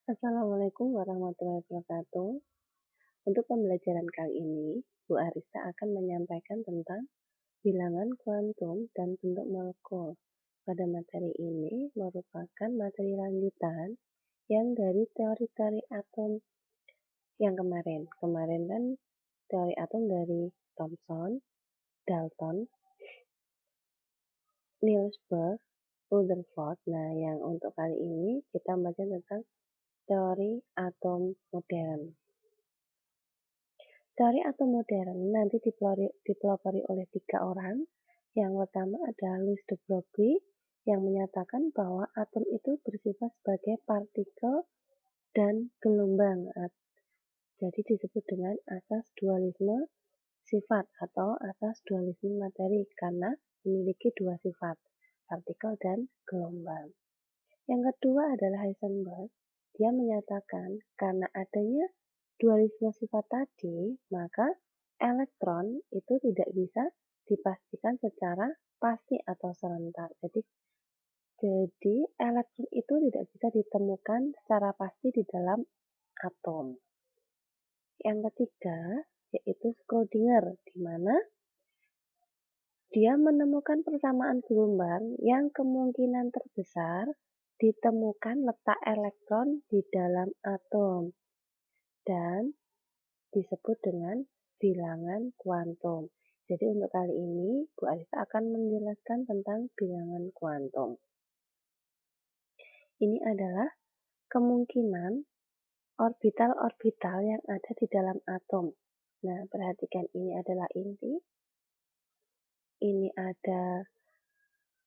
Assalamualaikum warahmatullahi wabarakatuh. Untuk pembelajaran kali ini, Bu Arista akan menyampaikan tentang bilangan kuantum dan bentuk molekul. Pada materi ini merupakan materi lanjutan yang dari teori-teori atom yang kemarin. Kemarin kan teori atom dari Thomson, Dalton, Niels Bohr, Rutherford. Nah, yang untuk kali ini kita baca tentang teori atom modern. Teori atom modern nanti dipelopori oleh 3 orang. Yang pertama ada Louis de Broglie yang menyatakan bahwa atom itu bersifat sebagai partikel dan gelombang. Jadi disebut dengan asas dualisme sifat atau asas dualisme materi karena memiliki dua sifat, partikel dan gelombang. Yang kedua adalah Heisenberg. Dia menyatakan karena adanya dualisme sifat tadi, maka elektron itu tidak bisa dipastikan secara pasti atau serentak. Jadi elektron itu tidak bisa ditemukan secara pasti di dalam atom. Yang ketiga yaitu Schrödinger, di mana dia menemukan persamaan gelombang yang kemungkinan terbesar ditemukan letak elektron di dalam atom dan disebut dengan bilangan kuantum. Jadi untuk kali ini Bu Arista akan menjelaskan tentang bilangan kuantum. Ini adalah kemungkinan orbital-orbital yang ada di dalam atom. Nah, perhatikan ini adalah inti. Ini ada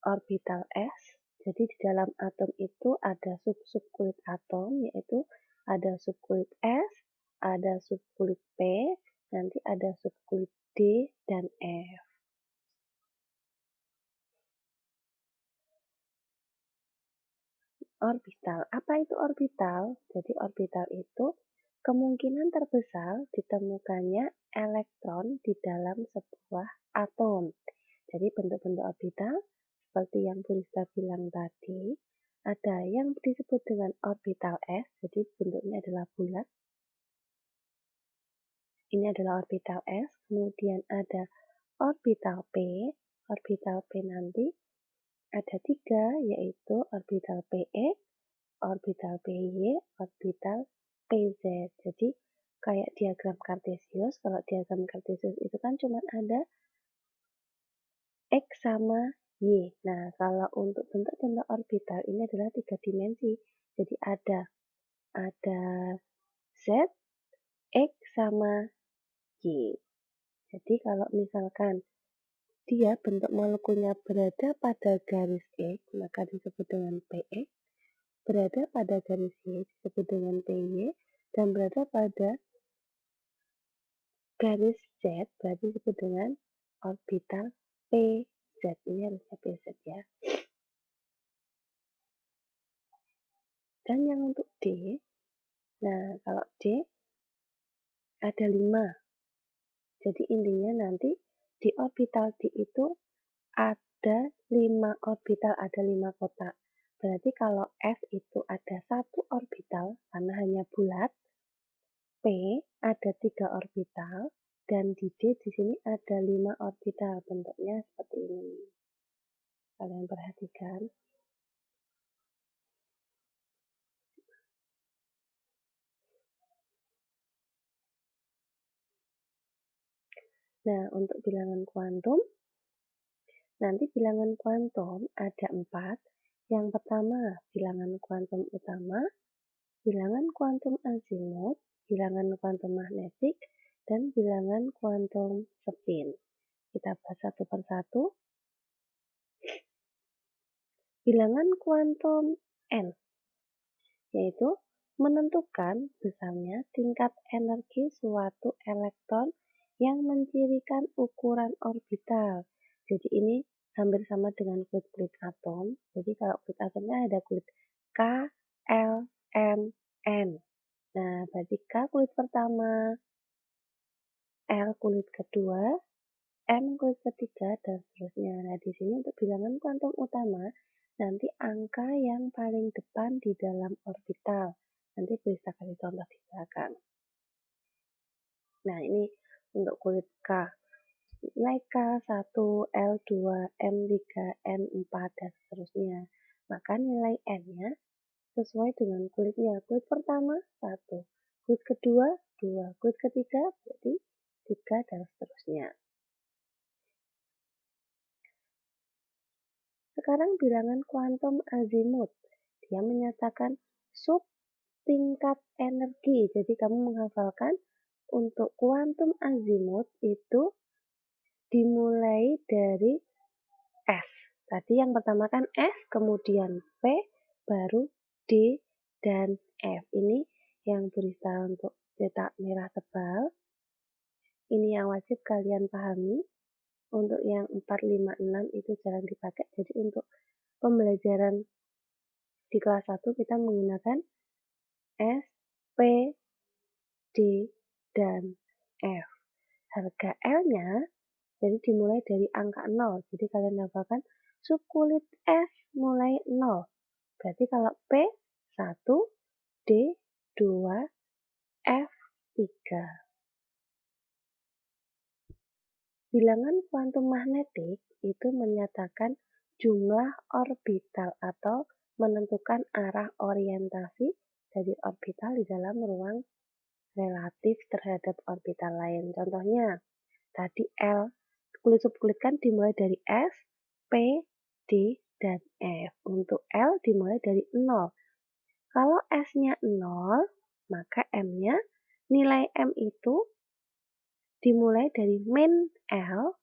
orbital S. Jadi di dalam atom itu ada sub-sub kulit atom, yaitu ada subkulit S, ada subkulit P, nanti ada subkulit D dan F. Orbital. Apa itu orbital? Jadi orbital itu kemungkinan terbesar ditemukannya elektron di dalam sebuah atom. Jadi bentuk-bentuk orbital seperti yang Bu Rista bilang tadi, ada yang disebut dengan orbital S, jadi bentuknya adalah bulat. Ini adalah orbital S, kemudian ada orbital P. Orbital P nanti ada 3, yaitu orbital PE, orbital PY, orbital PZ. Jadi kayak diagram Cartesius, kalau diagram Cartesius itu kan cuma ada X sama Y. Nah, kalau untuk bentuk-bentuk orbital ini adalah 3 dimensi. Jadi ada Z, X sama Y. Jadi kalau misalkan dia bentuk molekulnya berada pada garis X, maka disebut dengan PX. Berada pada garis Y disebut dengan PY. Dan berada pada garis Z berarti disebut dengan orbital PZ. Ini harusnya PZ ya. Dan yang untuk D, nah kalau D ada 5. Jadi intinya nanti di orbital D itu ada 5 orbital, ada 5 kotak. Berarti kalau F itu ada 1 orbital karena hanya bulat, P ada 3 orbital, dan di D di sini ada 5 orbital. Bentuknya seperti ini. Kalian perhatikan. Nah, untuk bilangan kuantum, nanti bilangan kuantum ada 4. Yang pertama, bilangan kuantum utama, bilangan kuantum azimut, bilangan kuantum magnetik, dan bilangan kuantum spin. Kita bahas satu persatu. Bilangan kuantum N, yaitu menentukan besarnya tingkat energi suatu elektron yang mencirikan ukuran orbital. Jadi ini hampir sama dengan kulit atom. Jadi kalau kulit atomnya ada kulit K, L, M, N. Nah, berarti K kulit pertama, L kulit kedua, M kulit ketiga, dan seterusnya. Nah, di sini untuk bilangan kuantum utama, nanti angka yang paling depan di dalam orbital. Nanti bisa kasih contoh di belakang. Nah, ini untuk kulit K. Nilai K1, L2, M3, N4, dan seterusnya. Maka nilai N-nya sesuai dengan kulitnya. Kulit pertama 1, kulit kedua 2, kulit ketiga berarti 3, dan seterusnya. Sekarang bilangan kuantum azimut. Dia menyatakan sub tingkat energi. Jadi kamu menghafalkan untuk kuantum azimut itu dimulai dari S. Tadi yang pertama kan S, kemudian P, baru D, dan F. Ini yang berusaha untuk cetak merah tebal. Ini yang wajib kalian pahami. Untuk yang 4, 5, 6 itu jarang dipakai. Jadi untuk pembelajaran di kelas 1 kita menggunakan S, P, D, dan F. Harga L-nya jadi dimulai dari angka 0. Jadi kalian hafalkan subkulit S mulai 0. Berarti kalau P 1, D 2, F 3. Bilangan kuantum magnetik itu menyatakan jumlah orbital atau menentukan arah orientasi dari orbital di dalam ruang relatif terhadap orbital lain. Contohnya, tadi L, kulit-subkulit kan dimulai dari S, P, D, dan F. Untuk L dimulai dari 0. Kalau S-nya 0, maka M-nya, nilai M itu dimulai dari min L,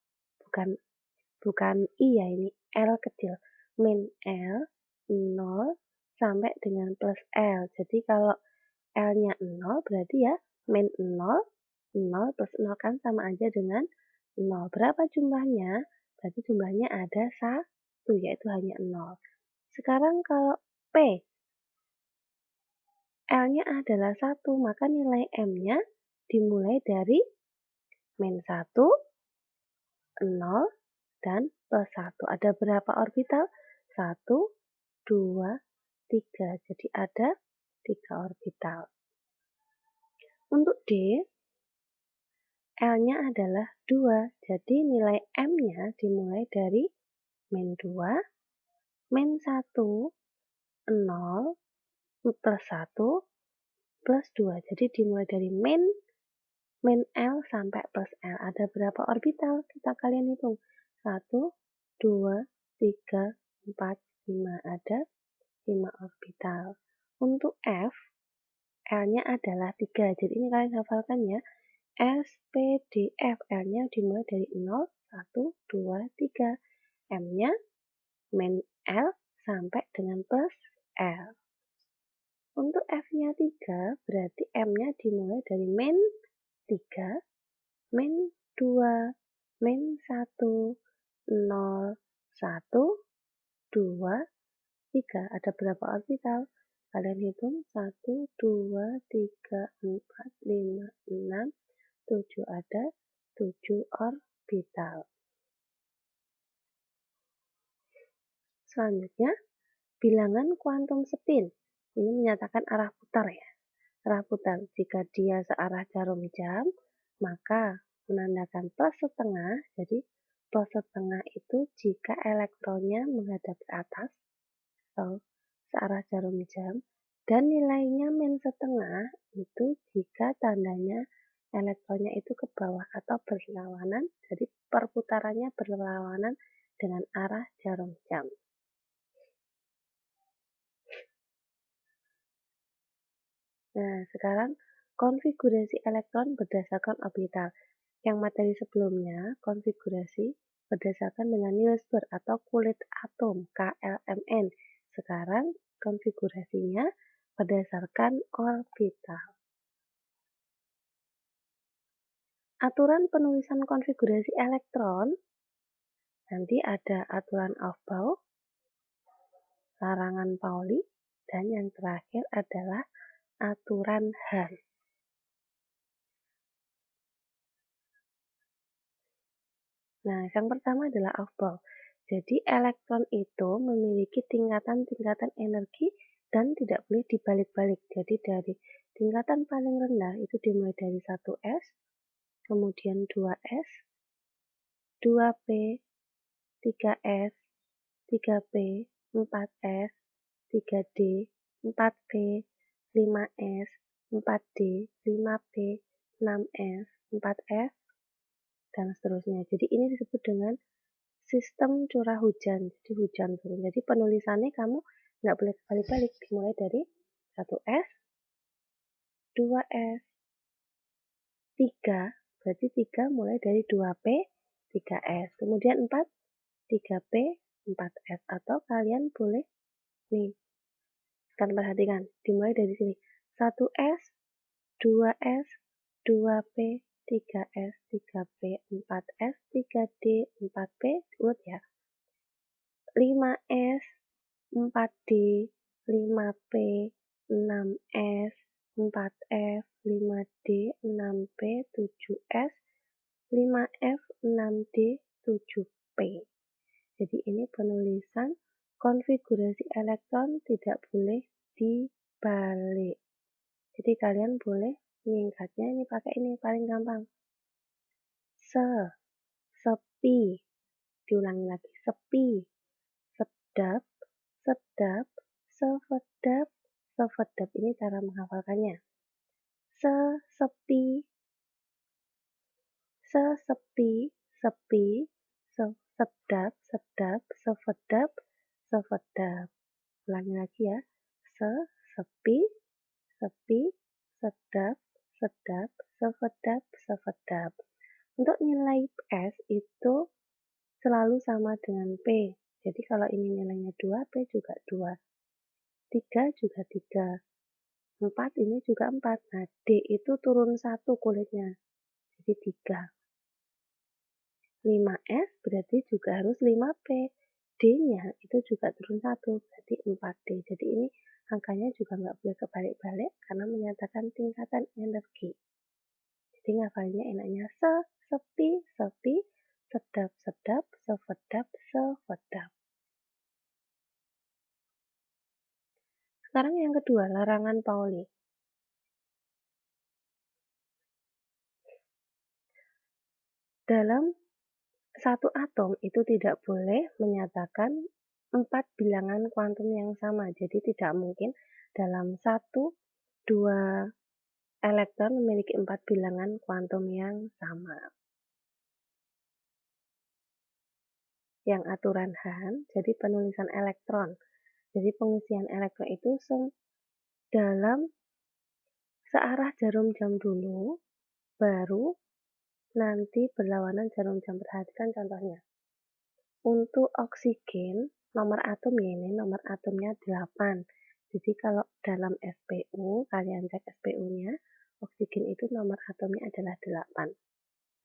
bukan I ya ini, L kecil. Min L, 0, sampai dengan plus L. Jadi kalau L-nya 0, berarti ya min 0, 0 plus 0 kan sama aja dengan 0. Berapa jumlahnya? Berarti jumlahnya ada 1, yaitu hanya 0. Sekarang kalau P, L-nya adalah 1, maka nilai M-nya dimulai dari min 1, 0, dan plus 1. Ada berapa orbital? 1, 2, 3. Jadi ada 3 orbital. Untuk D, L-nya adalah 2. Jadi nilai M-nya dimulai dari min 2, min 1, 0, plus 1, plus 2. Jadi dimulai dari min L sampai plus L. Ada berapa orbital? Kalian hitung. 1, 2, 3, 4, 5. Ada 5 orbital. Untuk F, L-nya adalah 3. Jadi ini kalian hafalkan ya. S, P, D, F. L-nya dimulai dari 0, 1, 2, 3. M-nya min L sampai dengan plus L. Untuk F-nya 3, berarti M-nya dimulai dari min 3, min 2, min 1, 0, 1, 2, 3. Ada berapa orbital? Kalian hitung 1, 2, 3, 4, 5, 6, 7. Ada 7 orbital. Selanjutnya, bilangan kuantum spin. Ini menyatakan arah putar ya. Arah putar, jika dia searah jarum jam, maka menandakan plus setengah. Jadi plus setengah itu jika elektronnya menghadap ke atas atau searah jarum jam, dan nilainya min setengah itu jika tandanya elektronnya itu ke bawah atau berlawanan. Jadi perputarannya berlawanan dengan arah jarum jam. Nah, sekarang konfigurasi elektron berdasarkan orbital. Yang materi sebelumnya, konfigurasi berdasarkan dengan Niels Bohr atau kulit atom, KLMN. Sekarang konfigurasinya berdasarkan orbital. Aturan penulisan konfigurasi elektron, nanti ada aturan Aufbau, larangan Pauli, dan yang terakhir adalah aturan Hahn. Nah, yang pertama adalah Aufbau. Jadi elektron itu memiliki tingkatan-tingkatan energi dan tidak boleh dibalik-balik. Jadi dari tingkatan paling rendah itu dimulai dari 1S, kemudian 2S, 2P, 3S, 3P, 4S, 3D, 4P, 5S, 4D, 5P, 6S, 4F, dan seterusnya. Jadi ini disebut dengan sistem curah hujan. Jadi hujan turun. Jadi penulisannya kamu nggak boleh balik-balik. Dimulai dari 1S, 2S, 3. Berarti 3 mulai dari 2P, 3S. Kemudian 4, 3P, 4S. Atau kalian boleh, nih, kalian perhatikan. Dimulai dari sini. 1S, 2S, 2P, 3S, 3P, 4S, 3D, 4P, urut ya. 5S, 4D, 5P, 6S, 4F, 5D, 6P, 7S, 5F, 6D, 7P. Jadi ini penulisan konfigurasi elektron tidak boleh dibalik. Jadi kalian boleh menyingkatnya ini pakai ini paling gampang. Sepi. Diulangi lagi. Sepi. Sedap. Sedap. Sevedap. Sevedap. Ini cara menghafalkannya. Sesepi. Sesepi. Sepi. Sedap. Sedap. Sevedap. Sevedap. Ulangi lagi ya. Sepi. Sepi. Sedap. Sedap. Sevedap. Sevedap. Untuk nilai S itu selalu sama dengan P. Jadi kalau ini nilainya 2, P juga 2. 3 juga 3. 4 ini juga 4. Nah, D itu turun 1 kulitnya. Jadi 3. 5S berarti juga harus 5P. D-nya itu juga turun 1, berarti 4D. Jadi ini angkanya juga nggak boleh kebalik-balik karena menyatakan tingkatan energi. Jadi ngapalinnya enaknya sepi, sepi, sedap, sedap, sevedap, sevedap. Sekarang yang kedua, larangan Pauli. Dalam satu atom itu tidak boleh menyatakan 4 bilangan kuantum yang sama. Jadi tidak mungkin dalam 1, 2 elektron memiliki 4 bilangan kuantum yang sama. Yang aturan Hahn, jadi penulisan elektron. Jadi pengisian elektron itu dalam searah jarum jam dulu, baru nanti berlawanan jarum jam. Perhatikan contohnya. Untuk oksigen, nomor atom ya ini, nomor atomnya 8. Jadi kalau dalam SPU, kalian cek SPU-nya, oksigen itu nomor atomnya adalah 8.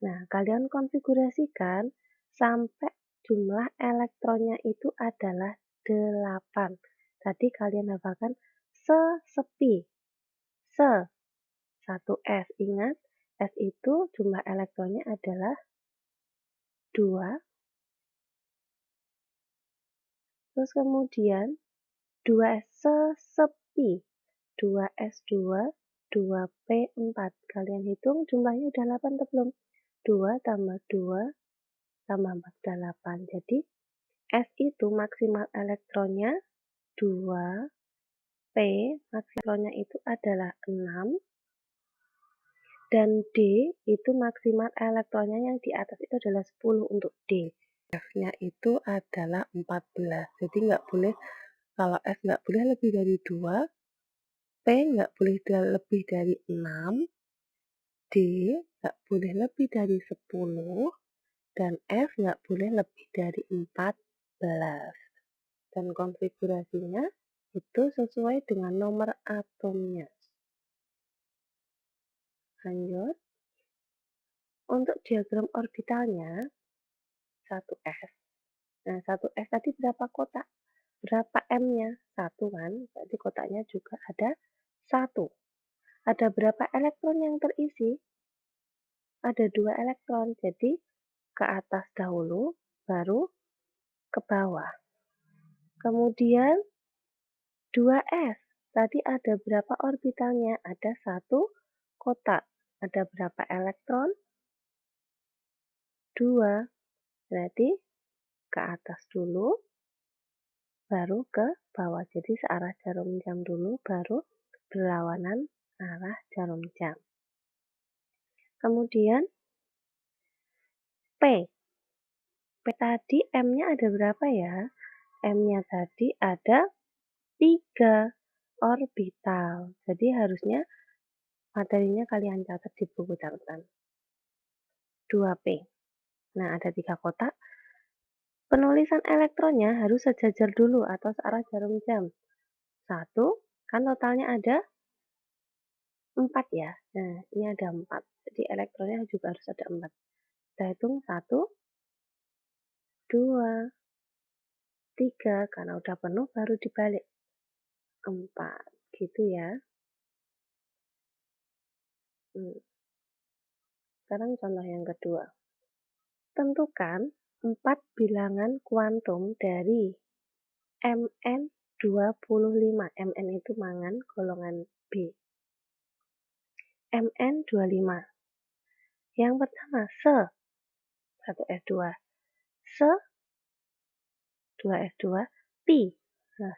Nah, kalian konfigurasikan sampai jumlah elektronnya itu adalah 8. Tadi kalian hafalkan sesepi. 1S. Ingat, S itu jumlah elektronnya adalah 2. Terus kemudian 2S sesepi. 2S2, 2P4. Kalian hitung jumlahnya udah 8 atau belum? 2 tambah 2 tambah 4 udah 8. Jadi S itu maksimal elektronnya 2, P maksimal elektronnya itu adalah 6, dan D itu maksimal elektronnya yang di atas itu adalah 10 untuk D. F-nya itu adalah 14. Jadi nggak boleh, kalau F nggak boleh lebih dari 2, P nggak boleh lebih dari 6, D nggak boleh lebih dari 10, dan F nggak boleh lebih dari 14. Dan konfigurasinya itu sesuai dengan nomor atomnya. Lanjut. Untuk diagram orbitalnya, 1S. Nah, 1S tadi berapa kotak? Berapa M-nya? 1 kan? Berarti kotaknya juga ada 1. Ada berapa elektron yang terisi? Ada 2 elektron. Jadi ke atas dahulu, baru ke bawah. Kemudian 2s. Tadi ada berapa orbitalnya? Ada satu kotak. Ada berapa elektron? 2. Berarti ke atas dulu, baru ke bawah. Jadi searah jarum jam dulu, baru berlawanan arah jarum jam. Kemudian P. P tadi M-nya ada berapa ya? M-nya tadi ada 3 orbital. Jadi harusnya materinya kalian catat di buku catatan. 2P. Nah, ada 3 kotak. Penulisan elektronnya harus sejajar dulu atau searah jarum jam. 1, kan totalnya ada 4 ya. Nah, ini ada 4. Jadi elektronnya juga harus ada 4. Kita hitung 1, 2, 3. Karena udah penuh baru dibalik. 4. Gitu ya. Sekarang contoh yang kedua. Tentukan 4 bilangan kuantum dari Mn25. Mn itu mangan golongan B. Mn25. Yang pertama, 1s2. 2s2, pi. Nah,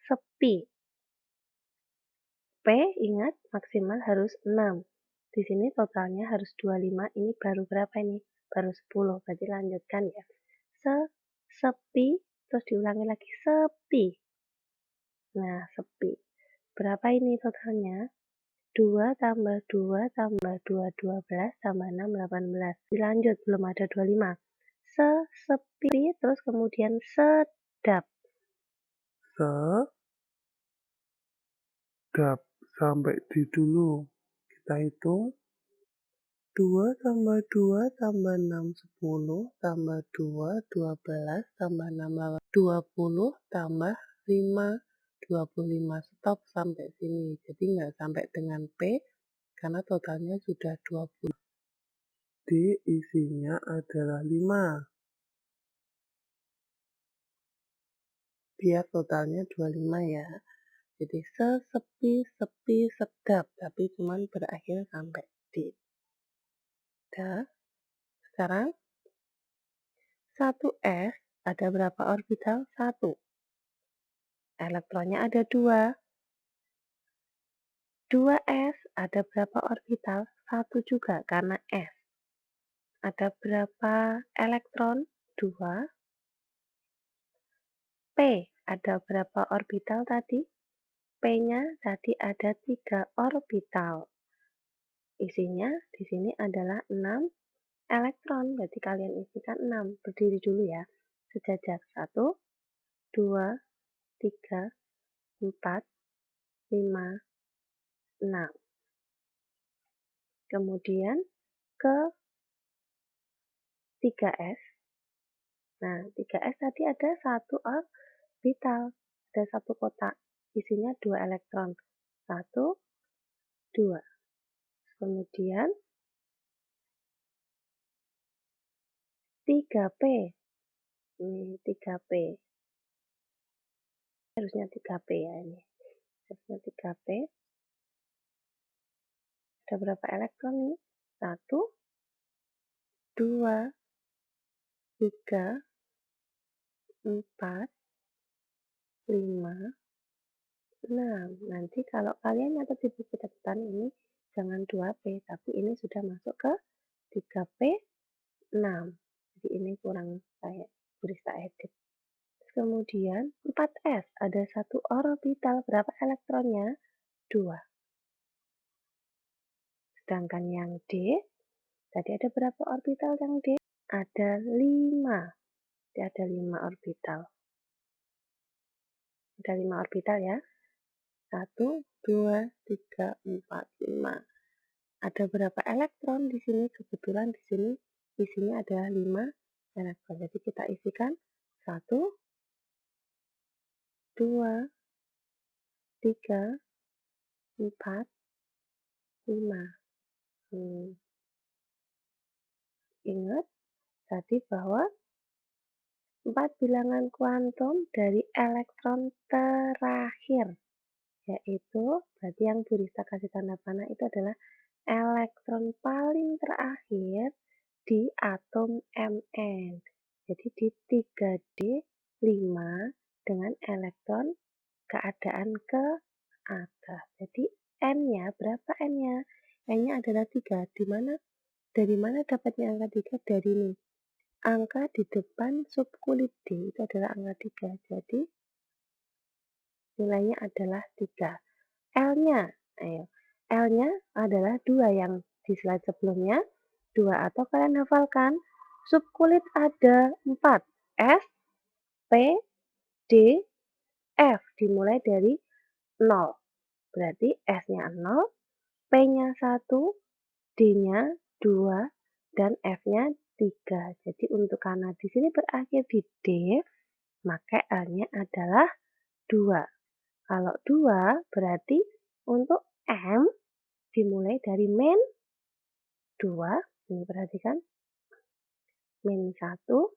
sepi. P, ingat maksimal harus 6. Di sini totalnya harus 25. Ini baru berapa ini? Baru 10. Berarti lanjutkan ya. Sepi, terus diulangi lagi sepi. Nah, sepi. Berapa ini totalnya? 2 tambah 2 tambah 2, 12 tambah 6, 18. Dilanjut, belum ada 25. Sepi, terus kemudian sedap. Sedap. Sampai di dulu. Kita hitung. 2 tambah 2 tambah 6, 10 tambah 2, 12 tambah 6, 20 tambah 5, 25. Stop sampai sini. Jadi nggak sampai dengan P karena totalnya sudah 20. D isinya adalah 5. Biar totalnya 25 ya. Jadi sepi, sedap. Tapi cuman berakhir sampai D. Dah. Sekarang 1s ada berapa orbital? 1. Elektronnya ada 2. 2s ada berapa orbital? 1 juga karena s. Ada berapa elektron? 2. P ada berapa orbital tadi? P-nya tadi ada 3 orbital. Isinya di sini adalah 6 elektron. Berarti kalian isikan 6. Berdiri dulu ya. Sejajar. 1, 2, 3, 4, 5, 6. Kemudian ke 3s. Nah, 3s tadi ada 1 orbital. Ada 1 kotak. Isinya 2 elektron. 1, 2. Kemudian 3p. Ini 3p. Harusnya 3p ya ini. Harusnya 3p. Ada berapa elektron nih? 1, 2, 3, 4, 5, 6. Nanti kalau kalian nyatet di buku catatan ini jangan 2p, tapi ini sudah masuk ke 3p, 6. Jadi ini kurang saya bisa edit. Kemudian 4s ada 1 orbital. Berapa elektronnya? 2. Sedangkan yang D, tadi ada berapa orbital yang D? Ada 5. Jadi ada 5 orbital. Ada 5 orbital ya. 1, 2, 3, 4, 5. Ada berapa elektron di sini? Kebetulan di sini isinya ada 5 elektron. Jadi kita isikan 1, 2, 3, 4, 5. Ingat tadi bahwa 4 bilangan kuantum dari elektron terakhir, yaitu berarti yang Bu Rista kasih tanda panah itu adalah elektron paling terakhir di atom Mn. Jadi di 3D5 dengan elektron keadaan ke atas. Jadi N-nya, berapa N-nya? N-nya adalah 3. Dari mana dapatnya angka 3? Dari ini. Angka di depan subkulit D itu adalah angka 3. Jadi nilainya adalah 3. L-nya, ayo. L-nya adalah 2 yang di slide sebelumnya. 2 atau kalian hafalkan. Subkulit ada 4. S, P, D, F. Dimulai dari 0. Berarti S-nya 0, P-nya 1, D-nya 2, dan F-nya 3. Jadi untuk karena di sini berakhir di D, maka L-nya adalah 2. Kalau 2 berarti untuk M dimulai dari min 2. Ini perhatikan. Min 1, 0,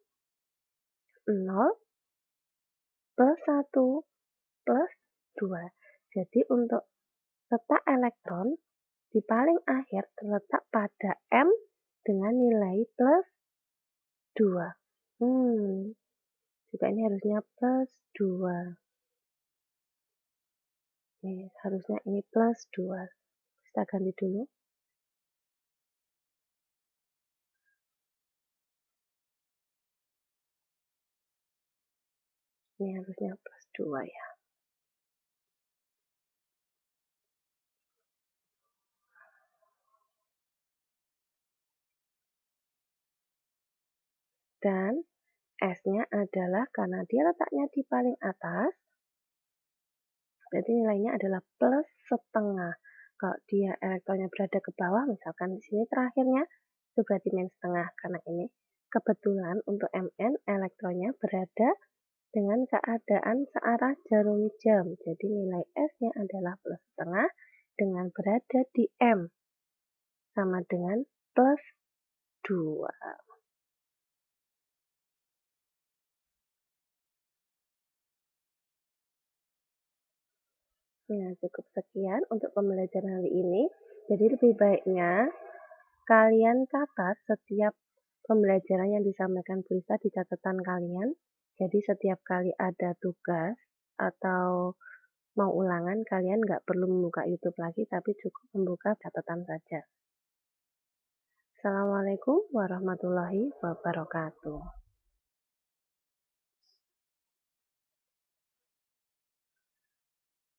plus 1, plus 2. Jadi untuk letak elektron di paling akhir terletak pada M dengan nilai plus 2. Juga ini harusnya plus 2. Harusnya ini plus 2. Kita ganti dulu. Ini harusnya plus 2 ya. Dan S-nya adalah karena dia letaknya di paling atas, berarti nilainya adalah plus setengah. Kalau dia elektronnya berada ke bawah, misalkan di sini terakhirnya, itu berarti min setengah. Karena ini kebetulan untuk Mn elektronnya berada dengan keadaan searah jarum jam. Jadi nilai S-nya adalah plus setengah dengan berada di M. Sama dengan plus 2. Nah, cukup sekian untuk pembelajaran hari ini. Jadi lebih baiknya kalian catat setiap pembelajaran yang disampaikan Bu Rista di catatan kalian. Jadi setiap kali ada tugas atau mau ulangan, kalian nggak perlu membuka YouTube lagi, tapi cukup membuka catatan saja. Assalamualaikum warahmatullahi wabarakatuh.